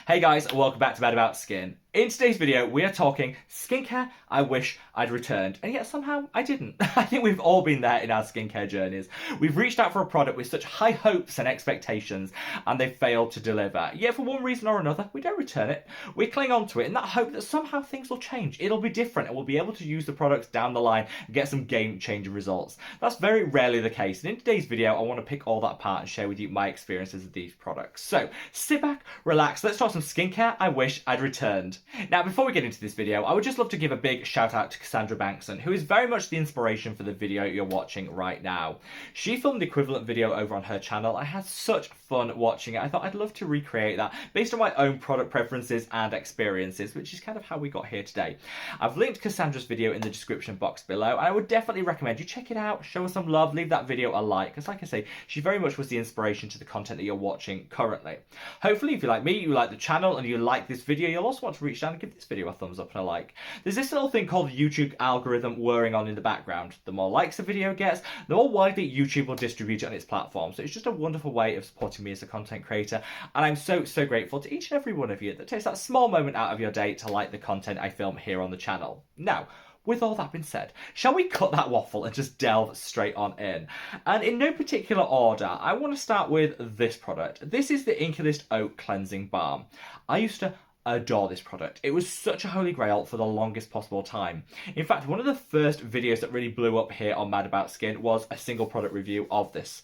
Hey guys, welcome back to Mad About Skin. In today's video, we are talking skincare I wish I'd returned, and yet somehow I didn't. I think we've all been there in our skincare journeys. We've reached out for a product with such high hopes and expectations, and they've failed to deliver. Yet for one reason or another, we don't return it. We cling on to it in that hope that somehow things will change. It'll be different, and we'll be able to use the products down the line and get some game-changing results. That's very rarely the case, and in today's video, I want to pick all that apart and share with you my experiences with these products. So, sit back, relax, let's talk some skincare I wish I'd returned. Now, before we get into this video, I would just love to give a big shout out to Cassandra Bankson, who is very much the inspiration for the video you're watching right now. She filmed the equivalent video over on her channel. I had such fun watching it. I thought I'd love to recreate that based on my own product preferences and experiences, which is kind of how we got here today. I've linked Cassandra's video in the description box below, and I would definitely recommend you check it out, show her some love, leave that video a like, because like I say, she very much was the inspiration to the content that you're watching currently. Hopefully, if you're like me, you like the channel and you like this video, you'll also want to reach down and give this video a thumbs up and a like. There's this little thing called the YouTube algorithm whirring on in the background. The more likes a video gets, the more widely YouTube will distribute it on its platform. So it's just a wonderful way of supporting me as a content creator. And I'm so grateful to each and every one of you that takes that small moment out of your day to like the content I film here on the channel. Now, with all that being said, shall we cut that waffle and just delve straight on in? And in no particular order, I want to start with this product. This is the Inklist Oat Cleansing Balm. I used to adore this product. It was such a holy grail for the longest possible time. In fact, one of the first videos that really blew up here on Mad About Skin was a single product review of this.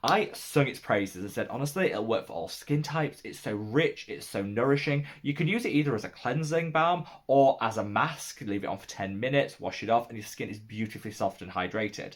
I sung its praises and said, honestly, it'll work for all skin types. It's so rich, it's so nourishing. You can use it either as a cleansing balm or as a mask. Leave it on for 10 minutes, wash it off, and your skin is beautifully soft and hydrated.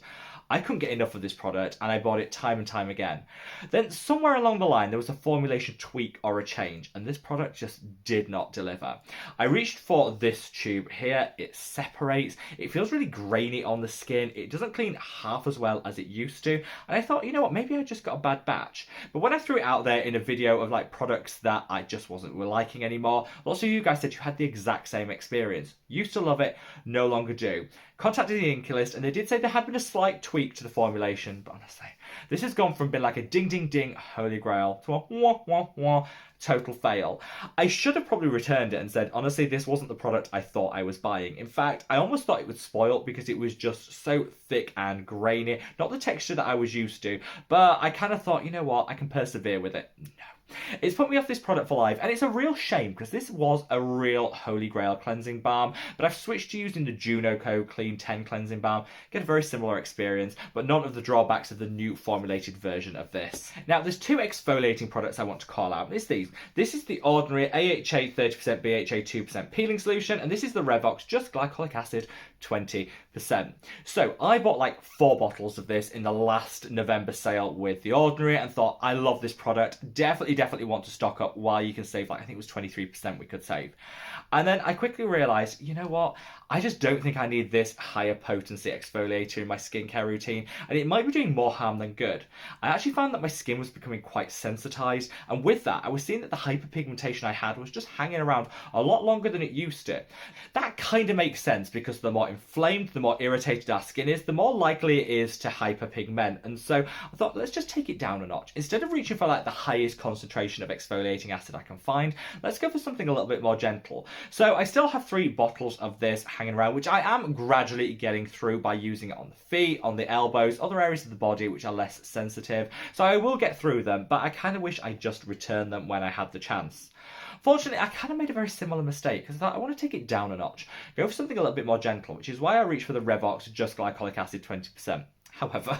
I couldn't get enough of this product, and I bought it time and time again. Then somewhere along the line, there was a formulation tweak or a change, and this product just did not deliver. I reached for this tube here. It separates. It feels really grainy on the skin. It doesn't clean half as well as it used to. And I thought, you know what, maybe I just got a bad batch. But when I threw it out there in a video of like products that I just wasn't liking anymore, lots of you guys said you had the exact same experience. Used to love it, no longer do. Contacted the Inklist, and they did say there had been a slight tweak to the formulation, but honestly, this has gone from being like a ding ding ding holy grail to a wah wah wah total fail. I should have probably returned it and said, honestly, this wasn't the product I thought I was buying. In fact, I almost thought it would spoil because it was just so thick and grainy. Not the texture that I was used to, but I kind of thought, you know what, I can persevere with it. No. It's put me off this product for life, and it's a real shame because this was a real holy grail cleansing balm, but I've switched to using the Juno Co Clean 10 cleansing balm. Get a very similar experience, but none of the drawbacks of the new formulated version of this. Now, there's two exfoliating products I want to call out. It's these. This is the ordinary AHA 30%, BHA 2% peeling solution, and this is the Revox Just Glycolic Acid 20%. So I bought like 4 bottles of this in the last November sale with the ordinary and thought, I love this product. Definitely want to stock up while you can save, like, I think it was 23% we could save. And then I quickly realised, you know what, I just don't think I need this higher potency exfoliator in my skincare routine, and it might be doing more harm than good. I actually found that my skin was becoming quite sensitised, and with that I was seeing that the hyperpigmentation I had was just hanging around a lot longer than it used to. That kind of makes sense because the more inflamed, the more irritated our skin is, the more likely it is to hyperpigment, and so I thought, let's just take it down a notch. Instead of reaching for like the highest concentration of exfoliating acid I can find, let's go for something a little bit more gentle. So I still have 3 bottles of this hanging around, which I am gradually getting through by using it on the feet, on the elbows, other areas of the body which are less sensitive. So I will get through them, but I kind of wish I just returned them when I had the chance. Fortunately, I kind of made a very similar mistake because I thought I want to take it down a notch, go for something a little bit more gentle, which is why I reached for the Revox Just Glycolic Acid 20%. However,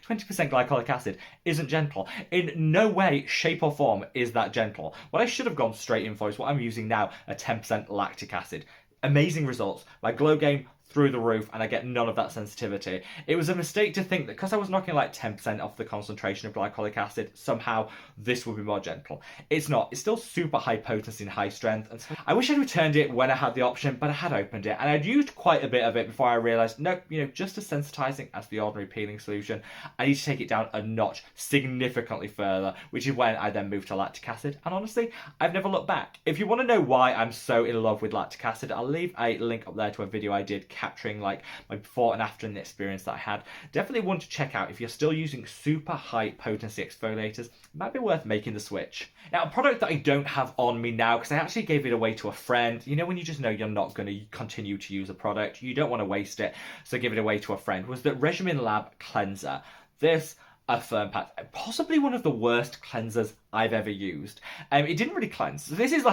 20% glycolic acid isn't gentle. In no way, shape or form is that gentle. What I should have gone straight in for is what I'm using now, a 10% lactic acid. Amazing results. My glow game through the roof, and I get none of that sensitivity. It was a mistake to think that because I was knocking like 10% off the concentration of glycolic acid, somehow this would be more gentle. It's not. It's still super high potency and high strength, and so I wish I'd returned it when I had the option, but I had opened it, and I'd used quite a bit of it before I realised, nope, you know, just as sensitising as the ordinary peeling solution, I need to take it down a notch significantly further, which is when I then moved to lactic acid, and honestly, I've never looked back. If you want to know why I'm so in love with lactic acid, I'll leave a link up there to a video I did capturing like my before and after and the experience that I had. Definitely one to check out if you're still using super high potency exfoliators. It might be worth making the switch. Now, a product that I don't have on me now, because I actually gave it away to a friend. You know, when you just know you're not going to continue to use a product, you don't want to waste it, so give it away to a friend, was the Regimen Lab Cleanser. This, a firm pack, possibly one of the worst cleansers I've ever used. It didn't really cleanse. So this is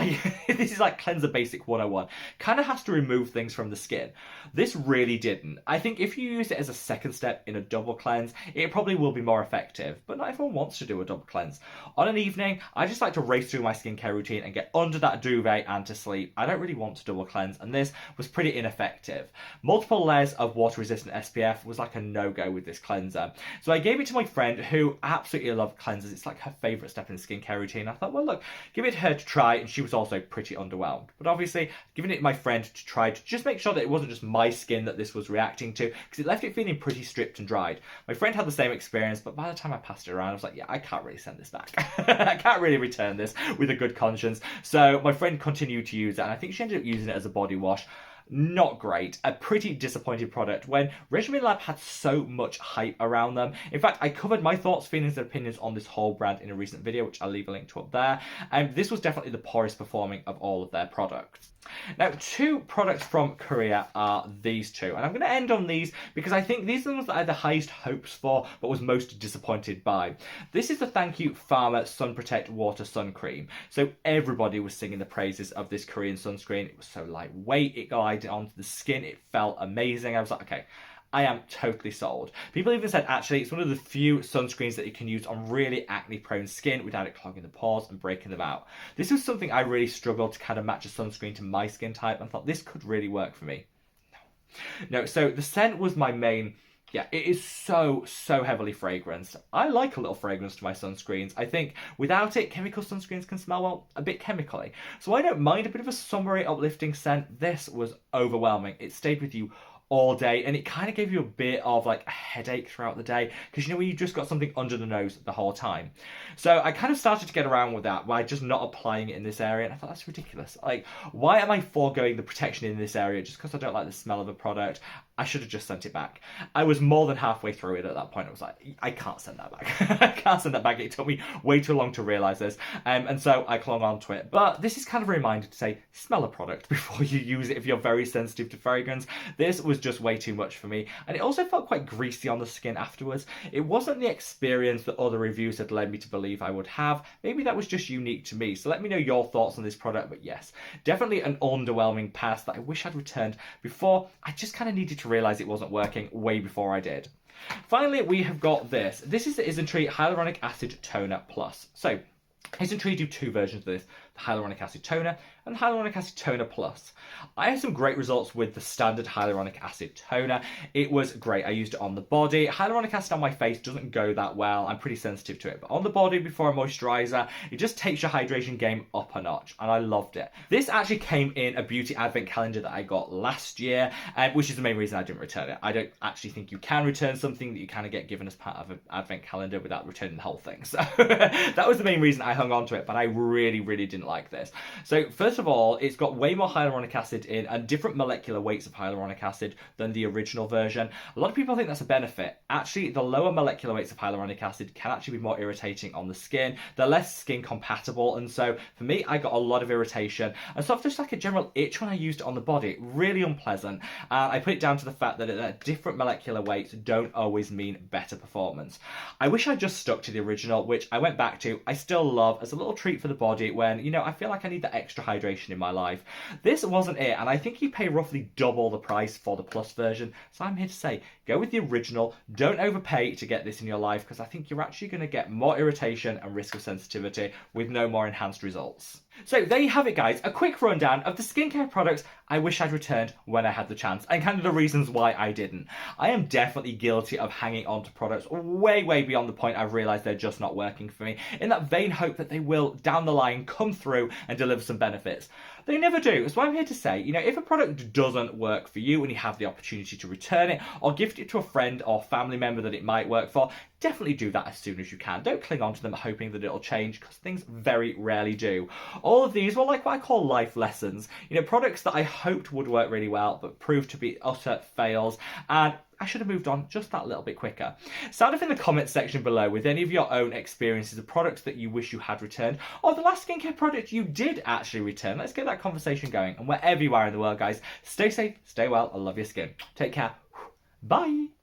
like cleanser basic 101. Kind of has to remove things from the skin. This really didn't. I think if you use it as a second step in a double cleanse, it probably will be more effective, but not everyone wants to do a double cleanse. On an evening, I just like to race through my skincare routine and get under that duvet and to sleep. I don't really want to double cleanse, and this was pretty ineffective. Multiple layers of water resistant SPF was like a no-go with this cleanser. So I gave it to my friend who absolutely loved cleansers. It's like her favourite step in the skincare routine. I thought, well, look, give it to her to try, and she was also pretty underwhelmed. But obviously, giving it to my friend to try to just make sure that it wasn't just my skin that this was reacting to, because it left it feeling pretty stripped and dried. My friend had the same experience, but by the time I passed it around, I was like, yeah, I can't really send this back. I can't really return this with a good conscience. So my friend continued to use it, and I think she ended up using it as a body wash. Not great. A pretty disappointed product when Regimen Lab had so much hype around them. In fact, I covered my thoughts, feelings, and opinions on this whole brand in a recent video, which I'll leave a link to up there. And this was definitely the poorest performing of all of their products. Now, two products from Korea are these two, and I'm going to end on these because I think these are the ones that I had the highest hopes for but was most disappointed by. This is the You Farla Sun Protect Water Sun Cream. So everybody was singing the praises of this Korean sunscreen. It was so lightweight, it glided onto the skin, it felt amazing. I was like, okay, I am totally sold. People even said, actually, it's one of the few sunscreens that you can use on really acne-prone skin without it clogging the pores and breaking them out. This was something I really struggled to kind of match a sunscreen to my skin type and thought this could really work for me. No, so the scent was my main. Yeah, it is so heavily fragranced. I like a little fragrance to my sunscreens. I think without it, chemical sunscreens can smell, well, a bit chemically. So I don't mind a bit of a summery, uplifting scent. This was overwhelming. It stayed with you all day, and it kind of gave you a bit of like a headache throughout the day, because you know when you just got something under the nose the whole time. So I kind of started to get around with that by just not applying it in this area, and I thought that's ridiculous. Like, why am I foregoing the protection in this area just because I don't like the smell of a product? I should have just sent it back. I was more than halfway through it at that point. I was like, I can't send that back. I can't send that back. It took me way too long to realise this. And so I clung on to it. But this is kind of a reminder to say, smell a product before you use it if you're very sensitive to fragrance. This was just way too much for me. And it also felt quite greasy on the skin afterwards. It wasn't the experience that other reviews had led me to believe I would have. Maybe that was just unique to me. So let me know your thoughts on this product. But yes, definitely an underwhelming pass that I wish I'd returned before. I just kind of needed to realise it wasn't working way before I did. Finally, we have got this. This is the Isntree Hyaluronic Acid Toner Plus. So, Isntree do two versions of this, the Hyaluronic Acid Toner and Hyaluronic Acid Toner Plus. I had some great results with the standard Hyaluronic Acid Toner. It was great. I used it on the body. Hyaluronic acid on my face doesn't go that well. I'm pretty sensitive to it. But on the body before a moisturiser, it just takes your hydration game up a notch. And I loved it. This actually came in a beauty advent calendar that I got last year, which is the main reason I didn't return it. I don't actually think you can return something that you kind of get given as part of an advent calendar without returning the whole thing. So that was the main reason I hung on to it. But I really didn't like this. So first of all, it's got way more hyaluronic acid in and different molecular weights of hyaluronic acid than the original version. A lot of people think that's a benefit. Actually, the lower molecular weights of hyaluronic acid can actually be more irritating on the skin. They're less skin compatible, and so for me, I got a lot of irritation and sort of just like a general itch when I used it on the body. Really unpleasant. I put it down to the fact that different molecular weights don't always mean better performance. I wish I just stuck to the original, which I went back to. I still love as a little treat for the body when, you know, I feel like I need that extra hydration in my life. This wasn't it, and I think you pay roughly double the price for the Plus version, so I'm here to say, go with the original. Don't overpay to get this in your life, because I think you're actually going to get more irritation and risk of sensitivity with no more enhanced results. So there you have it, guys, a quick rundown of the skincare products I wish I'd returned when I had the chance, and kind of the reasons why I didn't. I am definitely guilty of hanging on to products way beyond the point I've realised they're just not working for me, in that vain hope that they will, down the line, come through and deliver some benefits. They never do. So I'm here to say, you know, if a product doesn't work for you and you have the opportunity to return it or gift it to a friend or family member that it might work for, definitely do that as soon as you can. Don't cling on to them hoping that it'll change, because things very rarely do. All of these were like what I call life lessons. You know, products that I hoped would work really well, but proved to be utter fails, and I should have moved on just that little bit quicker. Sound off in the comments section below with any of your own experiences of products that you wish you had returned, or the last skincare product you did actually return. Let's get that conversation going. And wherever you are in the world, guys, stay safe, stay well, and love your skin. Take care. Bye.